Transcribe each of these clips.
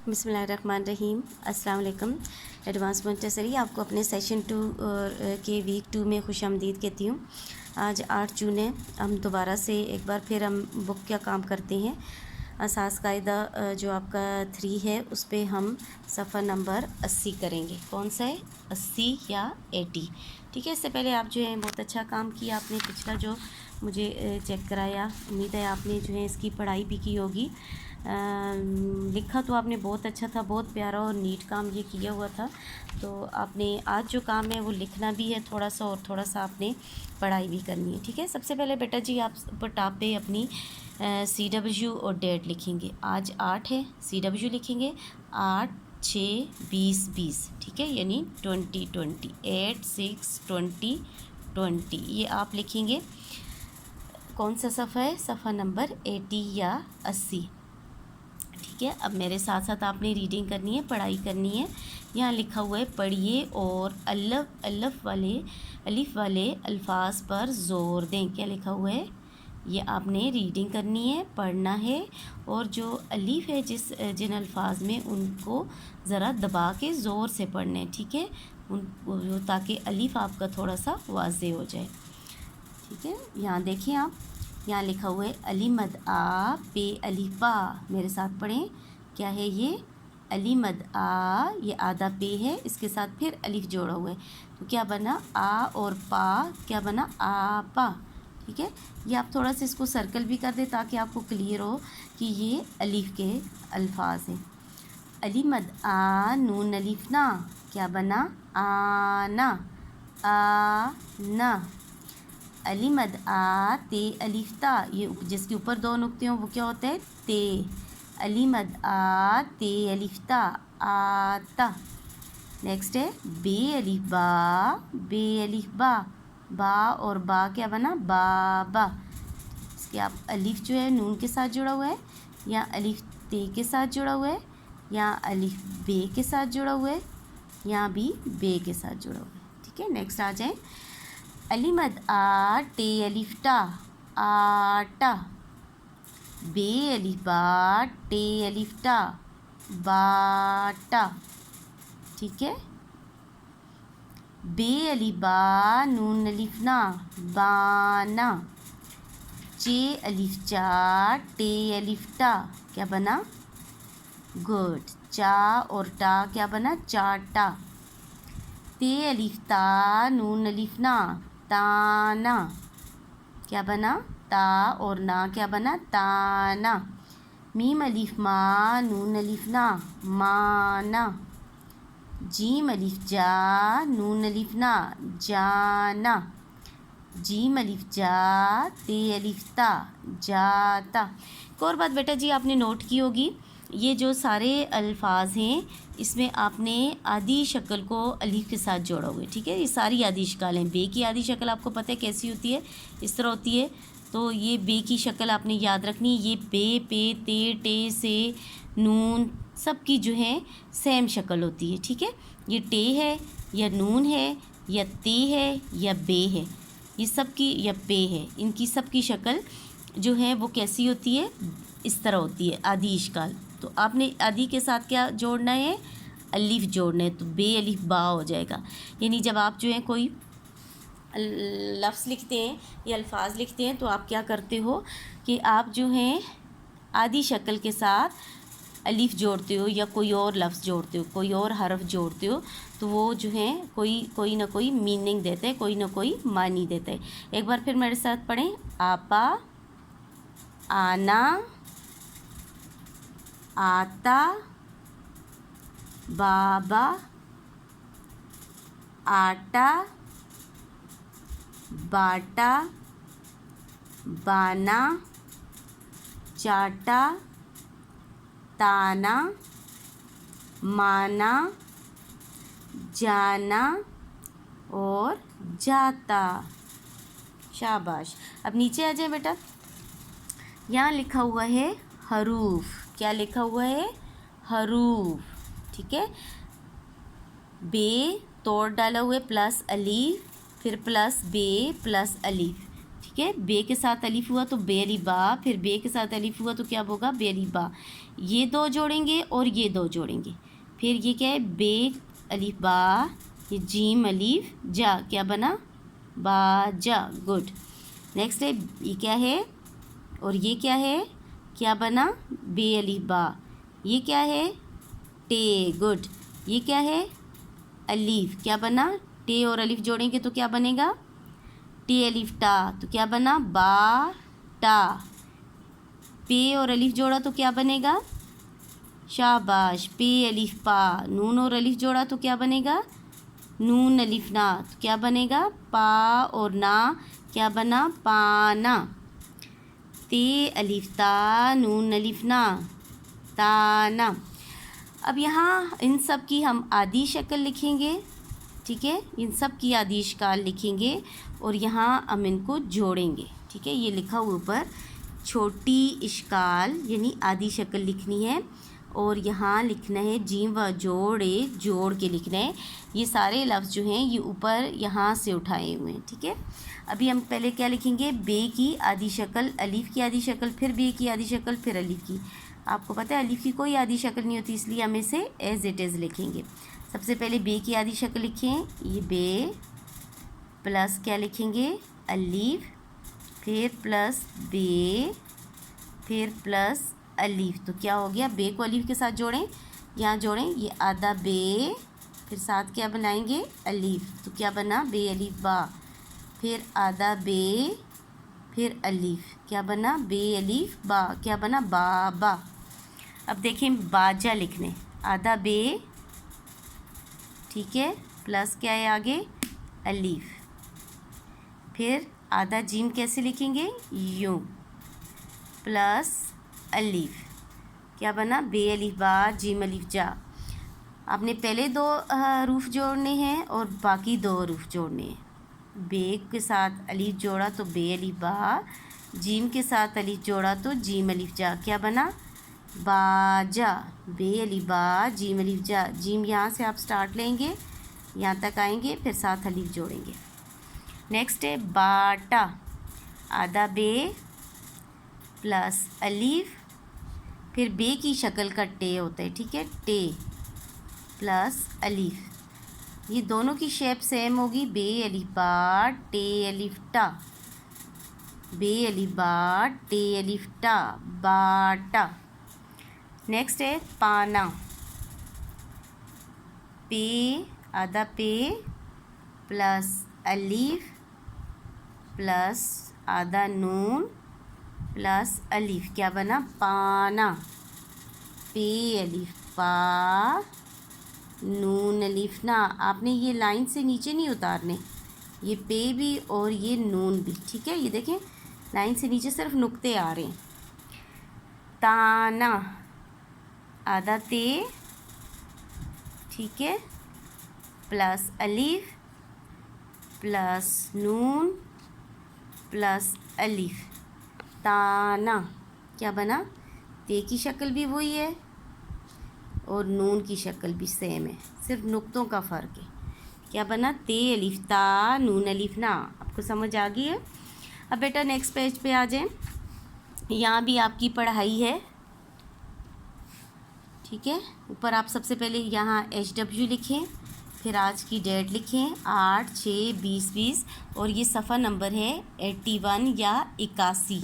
बिस्मिल्लाहिर्रहमानिर्रहीम। अस्सलाम वालेकुम। एडवांस मोंटेसरी आपको अपने सेशन 2 के वीक 2 में खुशामदीद कहती हूँ। आज 8 जून है। हम दोबारा से एक बार फिर हम बुक का काम करते हैं। असास कायदा जो आपका 3 है उस पर हम सफ़ा नंबर 80 करेंगे। कौन सा है, 80 या 80? ठीक है। इससे पहले आप जो है बहुत अच्छा काम किया आपने, पिछला जो मुझे चेक कराया। उम्मीद है आपने जो है इसकी पढ़ाई भी की होगी। लिखा तो आपने बहुत अच्छा था, बहुत प्यारा और नीट काम ये किया हुआ था। तो आपने आज जो काम है वो लिखना भी है थोड़ा सा, और थोड़ा सा आपने पढ़ाई भी करनी है। ठीक है। सबसे पहले बेटा जी आप टॉप पे अपनी CW और डेट लिखेंगे। आज 8 है, CW लिखेंगे 8 6 20 20। ठीक है, यानी 2020, 8 6 2020 ये आप लिखेंगे। कौन सा सफ़ा है, सफ़ा नंबर 80 या 80। ठीक है। अब मेरे साथ साथ आपने रीडिंग करनी है, पढ़ाई करनी है। यहाँ लिखा हुआ है पढ़िए और अलिफ वाले अल्फाज पर ज़ोर दें। क्या लिखा हुआ है, ये आपने रीडिंग करनी है, पढ़ना है, और जो अलिफ है जिन अल्फाज में उनको ज़रा दबा के ज़ोर से पढ़ना है। ठीक है, उन ताकि अलिफ आपका थोड़ा सा वाज़े हो जाए। ठीक है। यहाँ देखें आप, यहाँ लिखा हुआ है अली मद आ पे अलिफ बा। मेरे साथ पढ़ें। क्या है ये, अली मद आ, ये आधा पे है, इसके साथ फिर अलिफ जोड़ा हुआ है, तो क्या बना आ, और पा क्या बना, आ पा। ठीक है। ये आप थोड़ा सा इसको सर्कल भी कर दें ताकि आपको क्लियर हो कि ये अलिफ के अल्फाज हैं। अली मद आ नून अलिफ ना, क्या बना, आना, आना। अली मद आ ते अलिफ ता, ये जिसके ऊपर 2 नुक्ते हों वो क्या होता है, ते। अली मद आ ते अलिफ ता, आता। नेक्स्ट है बे अलिफ बा, बे अलिफ बा, बा और बा क्या बना, बाबा। इसके आप अलिफ जो है नून के साथ जुड़ा हुआ है, या अलिफ ते के साथ जुड़ा हुआ है, या अलिफ बे के साथ जुड़ा हुआ है, या भी बे के साथ जुड़ा हुआ है। ठीक है। नेक्स्ट आ जाए, अली मद आ टे अलिफ टा, आटा। बे अलिफ बा टे अलिफ टा, बाटा। ठीक है। बे अलिफ बा नून अलिफ ना, बाना। चे अलिफ चा टे अलिफ टा, क्या बना, गुड। चा और टा क्या बना, चाटा। ते अलिफ ता नून अलिफ ना, ताना, क्या बना, ता और ना क्या बना, ताना। मीम अलिफ मा नून अलिफ ना, माना। जीम अलिफ जा नून अलिफ ना, जाना। जीम अलिफ जा ते अलिफ ता, जाता। एक और बात बेटा जी आपने नोट की होगी, ये जो सारे अल्फाज हैं इसमें आपने आधी शक्ल को अलिफ के साथ जोड़ा हुआ है। ठीक है। ये सारी आधी शक्ल हैं। बे की आधी शक्ल आपको पता है कैसी होती है, इस तरह होती है। तो ये बे की शक्ल आपने याद रखनी है। ये बे, पे, ते, टे, से, नून सब की जो है सेम शक्ल होती है। ठीक है। ये टे है, या नून है, या ते है, या बे है, ये सब की, या पे है, इनकी सब की शक्ल जो है वो कैसी होती है, इस तरह होती है, आधी इश्काल। तो आपने आधी के साथ क्या जोड़ना है, अलिफ जोड़ना है, तो बे अलिफ बा हो जाएगा। यानी जब आप जो है कोई लफ्ज़ लिखते हैं या अल्फाज लिखते हैं तो आप क्या करते हो कि आप जो हैं आधी शक्ल के साथ अलिफ जोड़ते हो, या कोई और लफ्ज़ जोड़ते हो, कोई और हरफ जोड़ते हो, तो वो जो है कोई ना कोई मीनिंग देता है, कोई ना कोई मानी देता है। एक बार फिर मेरे साथ पढ़ें। आपा, आना, आता, बाबा, आटा, बाटा, बाना, चाटा, ताना, माना, जाना और जाता। शाबाश। अब नीचे आ जाए बेटा। यहाँ लिखा हुआ है हरूफ। क्या लिखा हुआ है, हरूफ। ठीक है। बे तोड़ डाला हुआ है, प्लस अलीफ, फिर प्लस बे प्लस अलीफ, ठीक है, बे के साथ अलिफ हुआ तो बे अलिफ बा, फिर बे के साथ अलिफ हुआ तो क्या होगा, बे अलिफ बा। ये दो जोड़ेंगे और ये दो जोड़ेंगे, फिर ये क्या है, बे अलिफ बा, ये जीम अलिफ जा, क्या बना, बाजा। गुड। नेक्स्ट है, ये क्या है और ये क्या है, क्या बना, बे अलिफ बा। ये क्या है, टे। गुड। ये क्या है, अलिफ, क्या बना, टे और अलिफ जोड़ेंगे तो क्या बनेगा, टे अलिफ टा, तो क्या बना, बा टा। पे और अलिफ जोड़ा तो क्या बनेगा, शाबाश, पे अलिफ पा। नून और अलिफ जोड़ा तो क्या बनेगा, नून अलिफ ना, तो क्या बनेगा, पा और ना, क्या बना, पाना। ते अलिफ ता, नून अलिफ ना, ताना। अब यहाँ इन सब की हम आदि शक्ल लिखेंगे, ठीक है, इन सब की आदि इश्काल लिखेंगे और यहाँ हम इनको जोड़ेंगे, ठीक है। ये लिखा हुआ ऊपर छोटी इश्काल यानी आदि शक्ल लिखनी है और यहाँ लिखना है जीम व जोड़े, जोड़ के लिखना है। ये सारे लफ्ज़ जो हैं ये ऊपर यहाँ से उठाए हुए हैं, ठीक है। अभी हम पहले क्या लिखेंगे, बे की आदि शक्ल, अलिफ की आदि शक्ल, फिर बे की आदि शक्ल, फिर अलिफ की। आपको पता है अलिफ की कोई आदि शक्ल नहीं होती, इसलिए हम इसे एज इट इज़ लिखेंगे। सबसे पहले बे की आदि शक्ल लिखें, ये बे प्लस क्या लिखेंगे, अलिफ, फिर प्लस बे, फिर प्लस अलिफ, तो क्या हो गया, बे को अलिफ के साथ जोड़ें, यहाँ जोड़ें, ये आधा बे, फिर साथ क्या बनाएंगे, अलिफ, तो क्या बना, बे अलिफ बा, फिर आधा बे, फिर अलिफ, क्या बना, बे अलिफ बा, क्या बना, बाबा। अब देखें बाजा लिखने, आधा बे, ठीक है, प्लस क्या है आगे, अलिफ, फिर आधा जीम कैसे लिखेंगे, यूँ, प्लस अलिफ, क्या बना, बे अलिफ बा, जीम अलिफ जा। आपने पहले दो हरूफ जोड़ने हैं और बाकी दो हरूफ जोड़ने हैं। बे के साथ अलिफ जोड़ा तो बे अलिफ बा, जीम के साथ अलिफ जोड़ा तो जीम अलिफ जा, क्या बना, बाजा। बे अलिफ बा, जीम अलिफ जा, जीम यहाँ से आप स्टार्ट लेंगे, यहाँ तक आएंगे, फिर साथ अलिफ जोड़ेंगे। नेक्स्ट है बाटा, आधा बे प्लस अलिफ, फिर बे की शक्ल का टे होता है, ठीक है, टे प्लस अलिफ, ये दोनों की शेप सेम होगी, बे अलिफ बा, टे अलिफ टा, बे अलिफ बा, टे अलिफ टा, बाटा। नेक्स्ट है पाना, पे, आधा पे प्लस अलिफ प्लस आधा नून प्लस अलिफ, क्या बना, पाना। पे अलिफ पा, नून अलिफ ना। आपने ये लाइन से नीचे नहीं उतारने, ये पे भी और ये नून भी, ठीक है। ये देखें लाइन से नीचे सिर्फ नुक्ते आ रहे हैं। ताना, आधा ते, ठीक है, प्लस अलिफ प्लस नून प्लस अलिफ, ताना, क्या बना, ते की शक्ल भी वही है और नून की शक्ल भी सेम है, सिर्फ नुक्तों का फ़र्क है। क्या बना, ते अलिफ ता, नून अलिफ ना। आपको समझ आ गई है। अब बेटा नेक्स्ट पेज पे आ जाएं। यहाँ भी आपकी पढ़ाई है, ठीक है। ऊपर आप सबसे पहले यहाँ HW लिखें, फिर आज की डेट लिखें 8/6/2020 और ये सफ़ा नंबर है 81 या 81,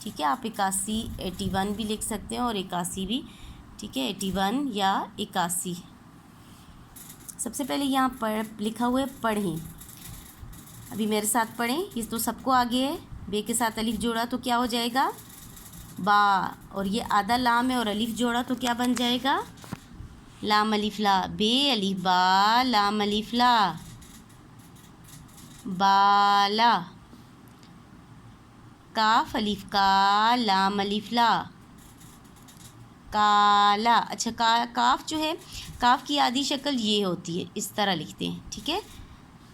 ठीक है। आप 81 81 भी लिख सकते हैं और 81 भी, ठीक है, 81 या 81। सबसे पहले यहाँ लिखा हुआ है पढ़ें, अभी मेरे साथ पढ़ें, ये तो सबको आगे है। बे के साथ अलिफ जोड़ा तो क्या हो जाएगा, बा, और ये आधा लाम है और अलिफ जोड़ा तो क्या बन जाएगा, लाम अलिफ ला। बे अलिफ बा, लाम अलिफ ला, बाला। काफ अलिफ का, लाम अलिफ ला, काला। अच्छा, काफ जो है, काफ की आधी शक्ल ये होती है, इस तरह लिखते हैं, ठीक है।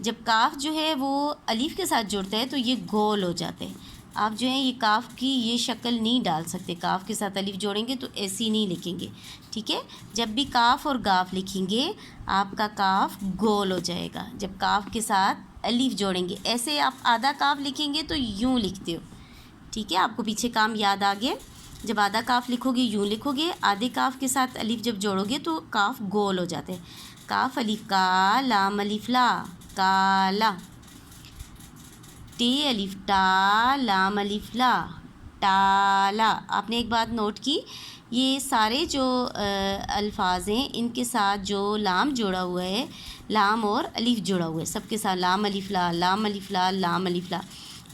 जब काफ जो है वो अलिफ के साथ जुड़ता है तो ये गोल हो जाते हैं। आप जो है ये काफ की ये शक्ल नहीं डाल सकते, काफ के साथ अलिफ जोड़ेंगे तो ऐसी नहीं लिखेंगे, ठीक है। जब भी काफ और गाफ लिखेंगे आपका काफ गोल हो जाएगा। जब काफ के साथ अलीफ जोड़ेंगे। ऐसे आप आधा काफ लिखेंगे तो यूँ लिखते हो, ठीक है। आपको पीछे काम याद आ गया। जब आधा काफ लिखोगे यूँ लिखोगे, आधे काफ के साथ अलीफ जब जोड़ोगे तो काफ गोल हो जाते हैं। काफ अलीफ का, लाम अलीफ ला, काला। टे अलीफ टा, लाम अलीफ ला, टाला। आपने एक बात नोट की, ये सारे जो अल्फाज हैं इनके साथ जो लाम जोड़ा हुआ है, लाम और अलीफ जोड़ा हुआ है, सबके साथ लाम अलीफ ला, लाम अलीफ ला, लाम अलीफ ला।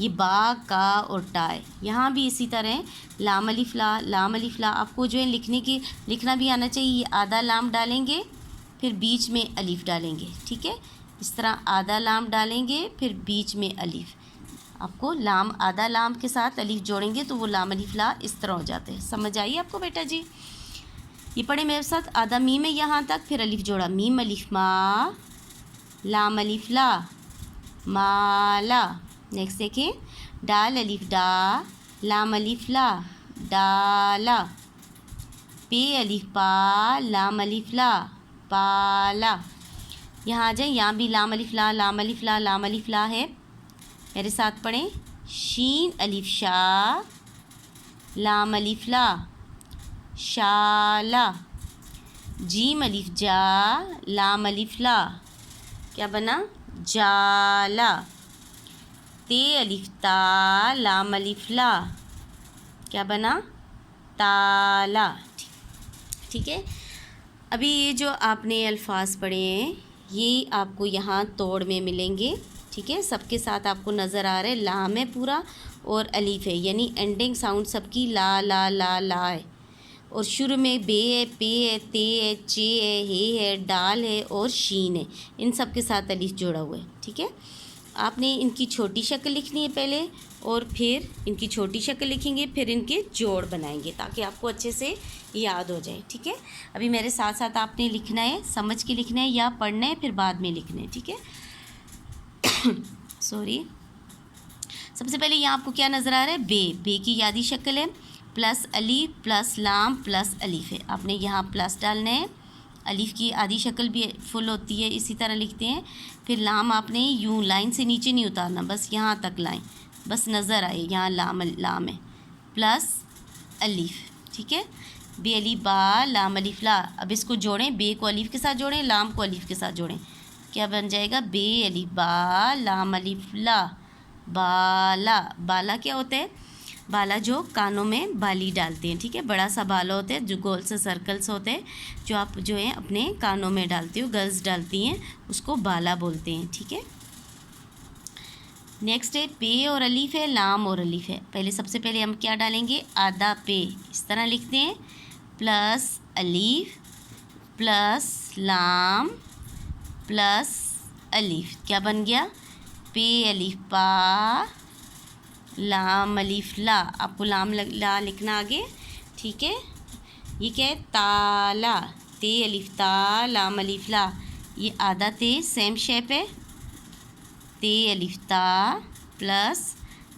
ये बा, का और टा है। यहाँ भी इसी तरह लाम अलीफ ला, लाम अलीफ ला। आपको जो है लिखना भी आना चाहिए। आधा लाम डालेंगे फिर बीच में अलीफ डालेंगे, ठीक है। इस तरह आधा लाम डालेंगे फिर बीच में अलीफ। आपको लाम, आधा लाम के साथ अलीफ जोड़ेंगे तो वो लाम अलीफ ला इस तरह हो जाते हैं। समझ आई आपको बेटा जी? ये पढ़े मेरे साथ। आधा मीम है यहाँ तक, फिर अलीफ जोड़ा, मीम अलीफ मा, लाम अलीफ ला, माला। नेक्स्ट देखें, डाल अलीफ डा, लाम अलीफ ला, डाला। पे अलीफ पा, लाम अलीफ ला, पाला। यहाँ आ जाए, यहाँ भी लाम अलीफ ला, लाम अलीफ ला, लाम अलीफ ला है। मेरे साथ पढ़ें, शीन अलीफ शा, लाम अलीफ ला, शाला। जीम अलीफ जा, लाम अलीफ ला, क्या बना? जाला। ते अलीफ ता, लाम अलीफ ला, क्या बना? ताला। ठीक है। अभी ये जो आपने अल्फाज पढ़े हैं ये आपको यहाँ तोड़ में मिलेंगे, ठीक है। सबके साथ आपको नज़र आ रहा है लाम है पूरा और अलीफ है, यानी एंडिंग साउंड सबकी ला ला ला ला है। और शुरू में बे है, पे है, ते है, चे है, हे है, डाल है और शीन है। इन सब के साथ अलीफ जोड़ा हुआ है, ठीक है। आपने इनकी छोटी शक्ल लिखनी है पहले और फिर इनकी छोटी शक्ल लिखेंगे, फिर इनके जोड़ बनाएंगे ताकि आपको अच्छे से याद हो जाए, ठीक है। अभी मेरे साथ साथ आपने लिखना है, समझ के लिखना है या पढ़ना है फिर बाद में लिखना है, ठीक है। सॉरी। सबसे पहले यहाँ आपको क्या नज़र आ रहा है? बे की यादी शक्ल है, प्लस अलीफ प्लस लाम प्लस अलीफ है। आपने यहाँ प्लस डालना है। अलीफ की आधी शक्ल भी फुल होती है, इसी तरह लिखते हैं। फिर लाम आपने यूँ लाइन से नीचे नहीं उतारना, बस यहाँ तक लाइन, बस नज़र आए यहाँ लाम है, प्लस अलीफ, ठीक है। बे अलीफ बा, लाम अलीफ ला। अब इसको जोड़ें, बे को अलीफ के साथ जोड़ें, लाम को अलीफ के साथ जोड़ें, क्या बन जाएगा? बे अलीफ बा, लाम अलीफ ला, बाला। बाला क्या होता है? बाला जो कानों में बाली डालते हैं, ठीक है। बड़ा सा बाला होता है जो गोल से सर्कल्स होते हैं, जो आप जो है अपने कानों में डालती हो, गर्ल्स डालती हैं, उसको बाला बोलते हैं, ठीक है। नेक्स्ट है पे और अलीफ है, लाम और अलीफ है। पहले सबसे पहले हम क्या डालेंगे? आधा पे, इस तरह लिखते हैं, प्लस अलीफ प्लस लाम प्लस अलीफ, क्या बन गया? पे अलीफ पा, लाम अलीफ ला। आपको लाम ला लिखना आगे, ठीक है। ये क्या है? ताला। ते अलीफ ता, लाम अलीफ ला। ये आधा ते सेम शेप है, ते अलीफ ता प्लस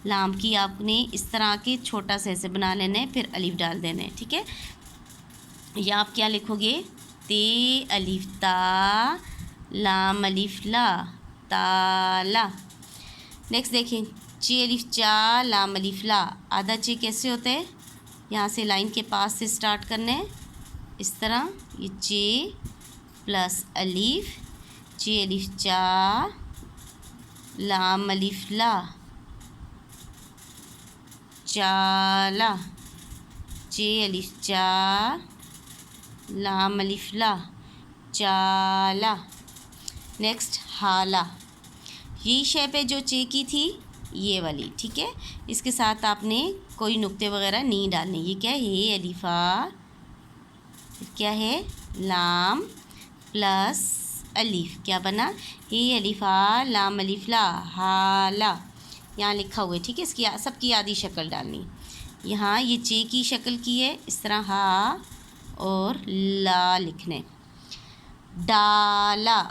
लाम की आपने इस तरह के छोटा सा ऐसे बना लेना है, फिर अलीफ डाल देना है, ठीक है। या आप क्या लिखोगे? ते अलीफ ता, लाम अलीफ ला, ताला। नेक्स्ट देखें, चे अलीफ चा, लाम अलीफ ला। आधा चे कैसे होता है? यहाँ से लाइन के पास से स्टार्ट करना है, इस तरह। ये चे प्लस अलीफ, चे अलीफ चा, लाम अलीफ ला, चाला। चे अलीफ चा, लाम अलीफ ला, चाला। नेक्स्ट हाला। यही शेप है जो चे की थी, ये वाली, ठीक है। इसके साथ आपने कोई नुक्ते वगैरह नहीं डालने। ये क्या है? हे अलीफा, क्या है? लाम प्लस अलीफ, क्या बना? हे अलीफा, लाम अलीफ ला, हाला। यहाँ लिखा हुआ है, ठीक है। इसकी सबकी आधी शक्ल डालनी। यहाँ ये चे की शक्ल की है, इस तरह हा और ला लिखने। डाला,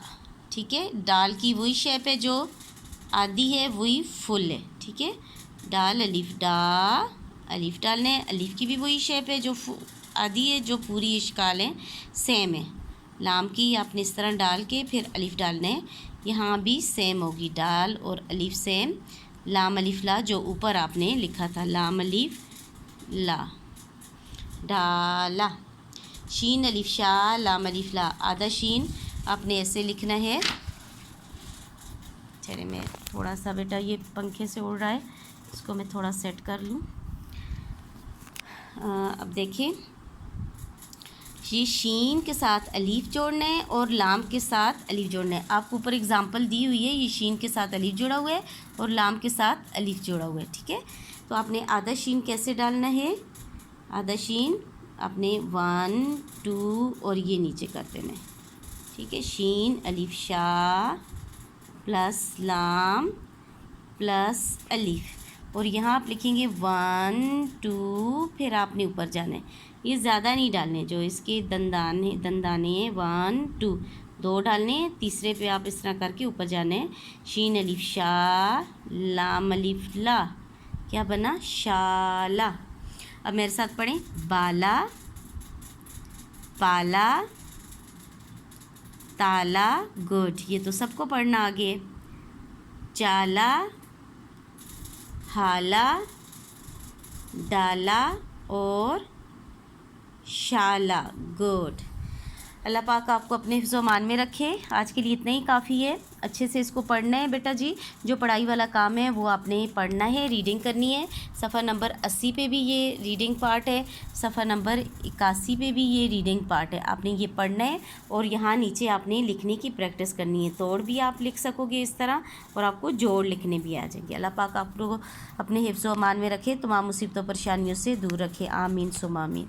ठीक है। डाल की वही शेप है जो आधी है, वही फुल है, ठीक है। डाल अलीफ डा, अलीफ डालने। अलीफ की भी वही शेप है जो आधी है, जो पूरी इश्काल है, सेम है। लाम की आपने इस तरह डाल के फिर अलीफ डालना है। यहाँ भी सेम होगी, डाल और अलिफ सेम, लाम अलिफ ला जो ऊपर आपने लिखा था, लाम अलिफ ला, डाला। शीन अलिफ शा, लाम अलिफ ला, आधा शीन आपने ऐसे लिखना है। चलिए मैं थोड़ा सा, बेटा ये पंखे से उड़ रहा है, इसको मैं थोड़ा सेट कर लूँ। अब देखिए, ये शीन के साथ अलीफ जोड़ना है और लाम के साथ अलीफ जोड़ना है। आपको ऊपर एग्जांपल दी हुई है, ये शीन के साथ अलीफ जोड़ा हुआ है और लाम के साथ अलीफ जोड़ा हुआ है, ठीक है। तो आपने आधा शीन कैसे डालना है, आधा शीन आपने 1 2 और ये नीचे कर देना है, ठीक है। शीन अलीफ शा प्लस लाम प्लस अलीफ, और यहाँ आप लिखेंगे 1 2, फिर आपने ऊपर जाना है। ये ज़्यादा नहीं डालने, जो इसके दंदाने हैं 1 2, 2 डालने हैं, तीसरे पे आप इस तरह करके ऊपर जाना है। शीन अलिफ शा, लाम अलिफ ला, क्या बना, शाला। अब मेरे साथ पढ़ें, बाला, पाला, ताला, गुड, ये तो सबको पढ़ना आगे। चाला, हाला, डाला और शाला, गुड। अल्लाह पाक आपको अपने हिफ्ज़-ओ-मान में रखे। आज के लिए इतना ही काफ़ी है। अच्छे से इसको पढ़ना है बेटा जी, जो पढ़ाई वाला काम है वो आपने पढ़ना है, रीडिंग करनी है। सफ़ा नंबर 80 पे भी ये रीडिंग पार्ट है, सफ़ा नंबर 81 पे भी ये रीडिंग पार्ट है। आपने ये पढ़ना है और यहाँ नीचे आपने लिखने की प्रैक्टिस करनी है। तोड़ भी आप लिख सकोगे इस तरह, और आपको जोड़ लिखने भी आ जाएंगे। अल्लाह पाक आप लोगों को अपने हिफ्ज़-ओ-मान में रखे, तमाम मुसीबतों परेशानियों से दूर रखे। आमीन सुम आमीन।